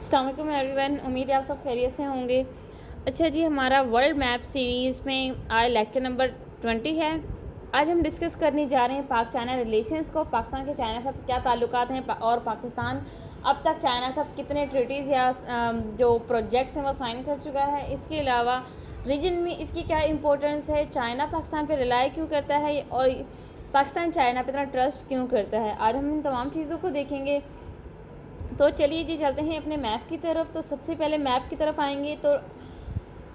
अस्सलाम वालेकुम एवरीवन, उम्मीद है आप सब खैरियत से होंगे। अच्छा जी, हमारा वर्ल्ड मैप सीरीज़ में आज लेक्चर नंबर 20 है। आज हम डिस्कस करने जा रहे हैं पाक चाइना रिलेशंस को। पाकिस्तान के चाइना साथ क्या ताल्लुकात हैं और पाकिस्तान अब तक चाइना साथ कितने ट्रीटीज़ या जो प्रोजेक्ट्स हैं वो साइन कर चुका है। इसके अलावा रीजन में इसकी क्या इंपॉर्टेंस है, चाइना पाकिस्तान पर रिलाई क्यों करता है और पाकिस्तान चाइना पर इतना ट्रस्ट क्यों करता है। आज हम इन तमाम चीज़ों को देखेंगे। तो चलिए जी चलते हैं अपने मैप की तरफ। तो सबसे पहले मैप की तरफ आएंगे तो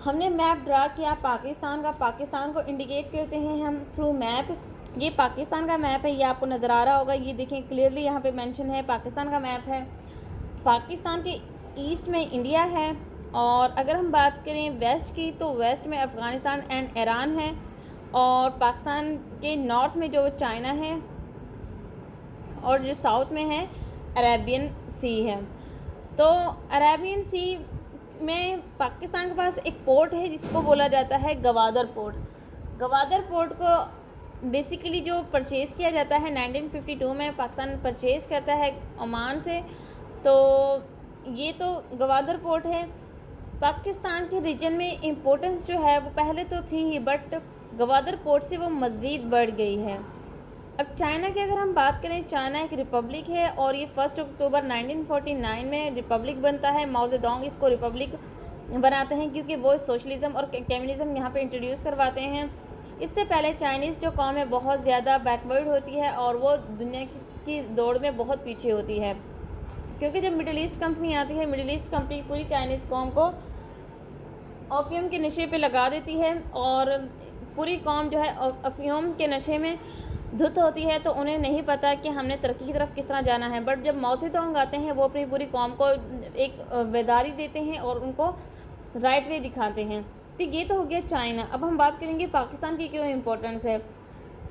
हमने मैप ड्रा किया पाकिस्तान का। पाकिस्तान को इंडिकेट करते हैं हम थ्रू मैप। ये पाकिस्तान का मैप है, ये आपको नज़र आ रहा होगा। ये देखें क्लियरली यहाँ पे मेंशन है, पाकिस्तान का मैप है। पाकिस्तान के ईस्ट में इंडिया है और अगर हम बात करें वेस्ट की तो वेस्ट में अफ़गानिस्तान एंड ईरान है और पाकिस्तान के नॉर्थ में जो चाइना है और जो साउथ में है अरेबियन सी है। तो अरेबियन सी में पाकिस्तान के पास एक पोर्ट है जिसको बोला जाता है गवादर पोर्ट। गवादर पोर्ट को बेसिकली जो परचेज़ किया जाता है 1952 में पाकिस्तान परचेज़ करता है ओमान से। तो ये तो गवादर पोर्ट है। पाकिस्तान के रीजन में इम्पोर्टेंस जो है वो पहले तो थी ही, बट गवादर पोर्ट से वो मज़ीद बढ़ गई है। अब चाइना की अगर हम बात करें, चाइना एक रिपब्लिक है और ये 1 अक्टूबर 1949 में रिपब्लिक बनता है। माओ ज़ेडोंग इसको रिपब्लिक बनाते हैं क्योंकि वो सोशलिज़म और कम्युनिज़म यहाँ पे इंट्रोड्यूस करवाते हैं। इससे पहले चाइनीज़ जो कौम है बहुत ज़्यादा बैकवर्ड होती है और वो दुनिया की दौड़ में बहुत पीछे होती है, क्योंकि जब मिडिल ईस्ट कंपनी आती है, मिडिल ईस्ट कंपनी पूरी चाइनीज़ कौम को ओपियम के नशे पे लगा देती है और पूरी कौम जो है अफीम के नशे में धुत होती है। तो उन्हें नहीं पता कि हमने तरक्की की तरफ किस तरह जाना है। बट जब माओ ज़ेडोंग आते हैं वो अपनी पूरी कौम को एक बेदारी देते हैं और उनको राइट वे दिखाते हैं। तो ये तो हो गया चाइना। अब हम बात करेंगे पाकिस्तान की क्यों इम्पोर्टेंस है।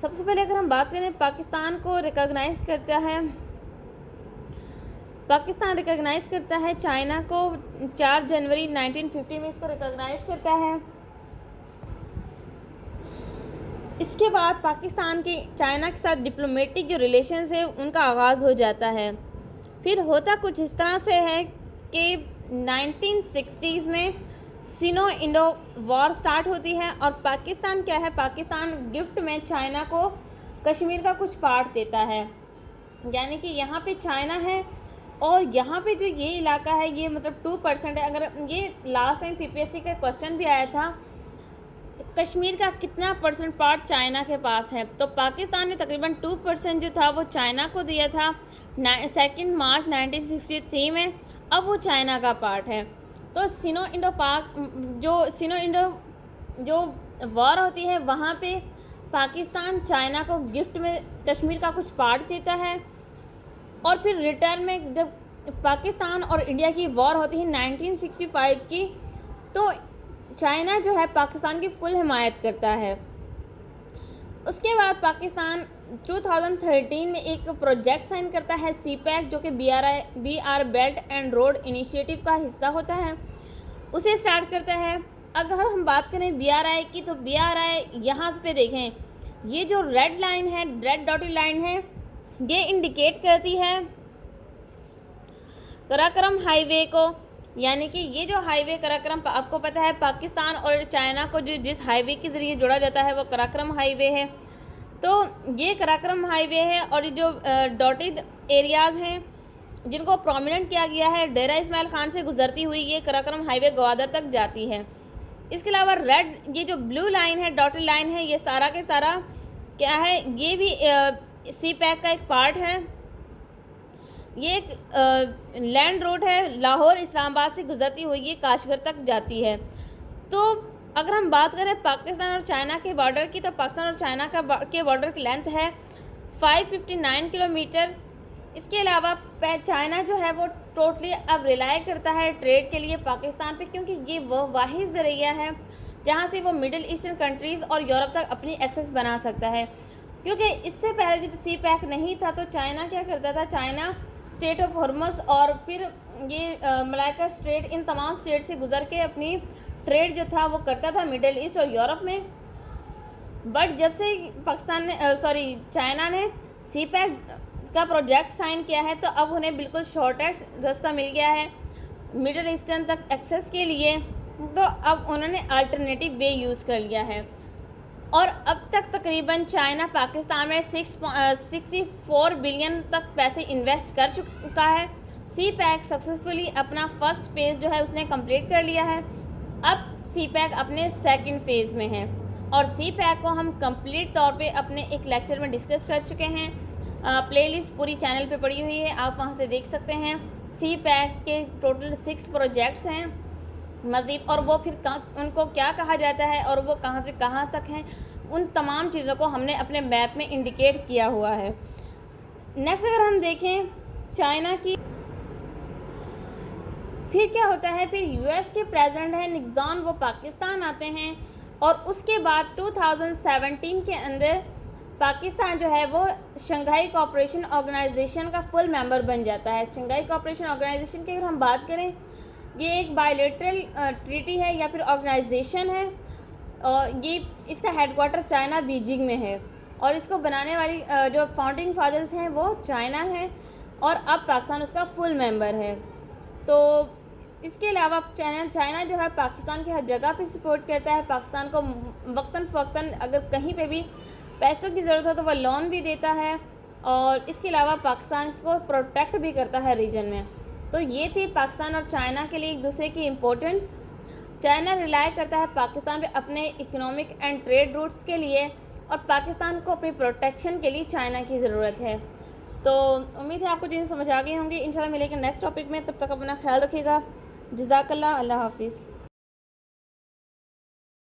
सबसे पहले अगर हम बात करें, पाकिस्तान को रिकॉग्नाइज़ करता है, पाकिस्तान रिकॉग्नाइज़ करता है चाइना को 4 जनवरी 1950 में इसको रिकॉग्नाइज़ करता है। इसके बाद पाकिस्तान के चाइना के साथ डिप्लोमेटिक जो रिलेशंस है उनका आगाज़ हो जाता है। फिर होता कुछ इस तरह से है कि 1960s में सिनो इंडो वॉर स्टार्ट होती है और पाकिस्तान क्या है, पाकिस्तान गिफ्ट में चाइना को कश्मीर का कुछ पार्ट देता है। यानी कि यहाँ पे चाइना है और यहाँ पे जो ये इलाका है ये मतलब 2% है। अगर ये लास्ट टाइम PPSC का क्वेश्चन भी आया था, कश्मीर का कितना परसेंट पार्ट चाइना के पास है, तो पाकिस्तान ने तकरीबन 2% जो था वो चाइना को दिया था 2 मार्च 1963 में। अब वो चाइना का पार्ट है। तो सिनो इंडो पाक जो वॉर होती है वहाँ पे पाकिस्तान चाइना को गिफ्ट में कश्मीर का कुछ पार्ट देता है और फिर रिटर्न में जब पाकिस्तान और इंडिया की वॉर होती है 1965 की, तो चाइना जो है पाकिस्तान की फुल हिमायत करता है। उसके बाद पाकिस्तान 2013 में एक प्रोजेक्ट साइन करता है CPEC, जो कि BR belt and road initiative का हिस्सा होता है, उसे स्टार्ट करता है। अगर हम बात करें BRI की, तो BRI यहाँ पे देखें, ये जो रेड लाइन है, रेड डॉटेड लाइन है, ये इंडिकेट करती है कराकरम हाईवे को। यानी कि ये जो हाईवे कराकरम, आपको पता है पाकिस्तान और चाइना को जो जिस हाईवे के ज़रिए जोड़ा जाता है वो कराकरम हाईवे है। तो ये कराकरम हाईवे है और ये जो डॉटेड एरियाज़ हैं जिनको प्रोमिनेंट किया गया है, डेरा इस्माइल खान से गुजरती हुई ये कराकरम हाईवे ग्वादर तक जाती है। इसके अलावा रेड, ये जो ब्लू लाइन है, डॉटेड लाइन है, ये सारा के सारा क्या है, ये भी CPEC का एक पार्ट है। ये एक लैंड रोड है, लाहौर इस्लामाबाद से गुजरती हुई ये काशगर तक जाती है। तो अगर हम बात करें पाकिस्तान और चाइना के बॉर्डर की, तो पाकिस्तान और चाइना के बॉर्डर की लेंथ है 559 किलोमीटर। इसके अलावा चाइना जो है वो टोटली अब रिलाई करता है ट्रेड के लिए पाकिस्तान पे, क्योंकि ये वो वाहिद ज़रिया है जहाँ से वो मिडिल ईस्टर्न कंट्रीज़ और यूरोप तक अपनी एक्सेस बना सकता है। क्योंकि इससे पहले जब CPEC नहीं था तो चाइना क्या करता था, चाइना स्टेट ऑफ हॉर्मस और फिर ये मलाक्का स्ट्रेट, इन तमाम स्टेट से गुजर के अपनी ट्रेड जो था वो करता था मिडिल ईस्ट और यूरोप में। बट जब से चाइना ने CPEC का प्रोजेक्ट साइन किया है तो अब उन्हें बिल्कुल शॉर्टेस्ट रास्ता मिल गया है मिडल ईस्टर्न तक एक्सेस के लिए, तो अब उन्होंने अल्टरनेटिव वे यूज़ कर लिया है। और अब तक तकरीबन चाइना पाकिस्तान में 64 बिलियन तक पैसे इन्वेस्ट कर चुका है। सी पैक सक्सेसफुली अपना फर्स्ट फेज़ जो है उसने कंप्लीट कर लिया है। अब सी पैक अपने सेकंड फेज़ में है और सी पैक को हम कंप्लीट तौर पे अपने एक लेक्चर में डिस्कस कर चुके हैं। प्लेलिस्ट पूरी चैनल पे पड़ी हुई है, आप वहाँ से देख सकते हैं। सी पैक के टोटल 6 प्रोजेक्ट्स हैं मज़ीद, और वो फिर उनको क्या कहा जाता है और वो कहाँ से कहाँ तक हैं, उन तमाम चीज़ों को हमने अपने मैप में इंडिकेट किया हुआ है। नेक्स्ट अगर हम देखें चाइना की, फिर क्या होता है, फिर यूएस के प्रेसिडेंट हैं निक्सन, वो पाकिस्तान आते हैं और उसके बाद 2017 के अंदर पाकिस्तान जो है वो शंघाई कोऑपरेशन ऑर्गेनाइजेशन का फुल मेंबर बन जाता है। शंघाई कोऑपरेशन ऑर्गेनाइजेशन की अगर हम बात करें, ये एक बायलैटरल ट्रीटी है या फिर ऑर्गेनाइजेशन है और ये इसका हेडक्वार्टर चाइना बीजिंग में है और इसको बनाने वाली जो फाउंडिंग फादर्स हैं वो चाइना है और अब पाकिस्तान उसका फुल मेंबर है। तो इसके अलावा चाइना जो है पाकिस्तान की हर जगह पे सपोर्ट करता है, पाकिस्तान को वक्तन फ़वक्तन अगर कहीं पे भी पैसों की ज़रूरत हो तो वह लोन भी देता है और इसके अलावा पाकिस्तान को प्रोटेक्ट भी करता है रीजन में। तो ये थी पाकिस्तान और चाइना के लिए एक दूसरे की इम्पोर्टेंस। चाइना रिलाई करता है पाकिस्तान पे अपने इकोनॉमिक एंड ट्रेड रूट्स के लिए और पाकिस्तान को अपनी प्रोटेक्शन के लिए चाइना की ज़रूरत है। तो उम्मीद है आपको चीज़ें समझ आ गई होंगी। इंशाल्लाह मिलेंगे नेक्स्ट टॉपिक में, तब तक अपना ख्याल रखिएगा। जज़ाकल्लाह, अल्लाह हाफिज़।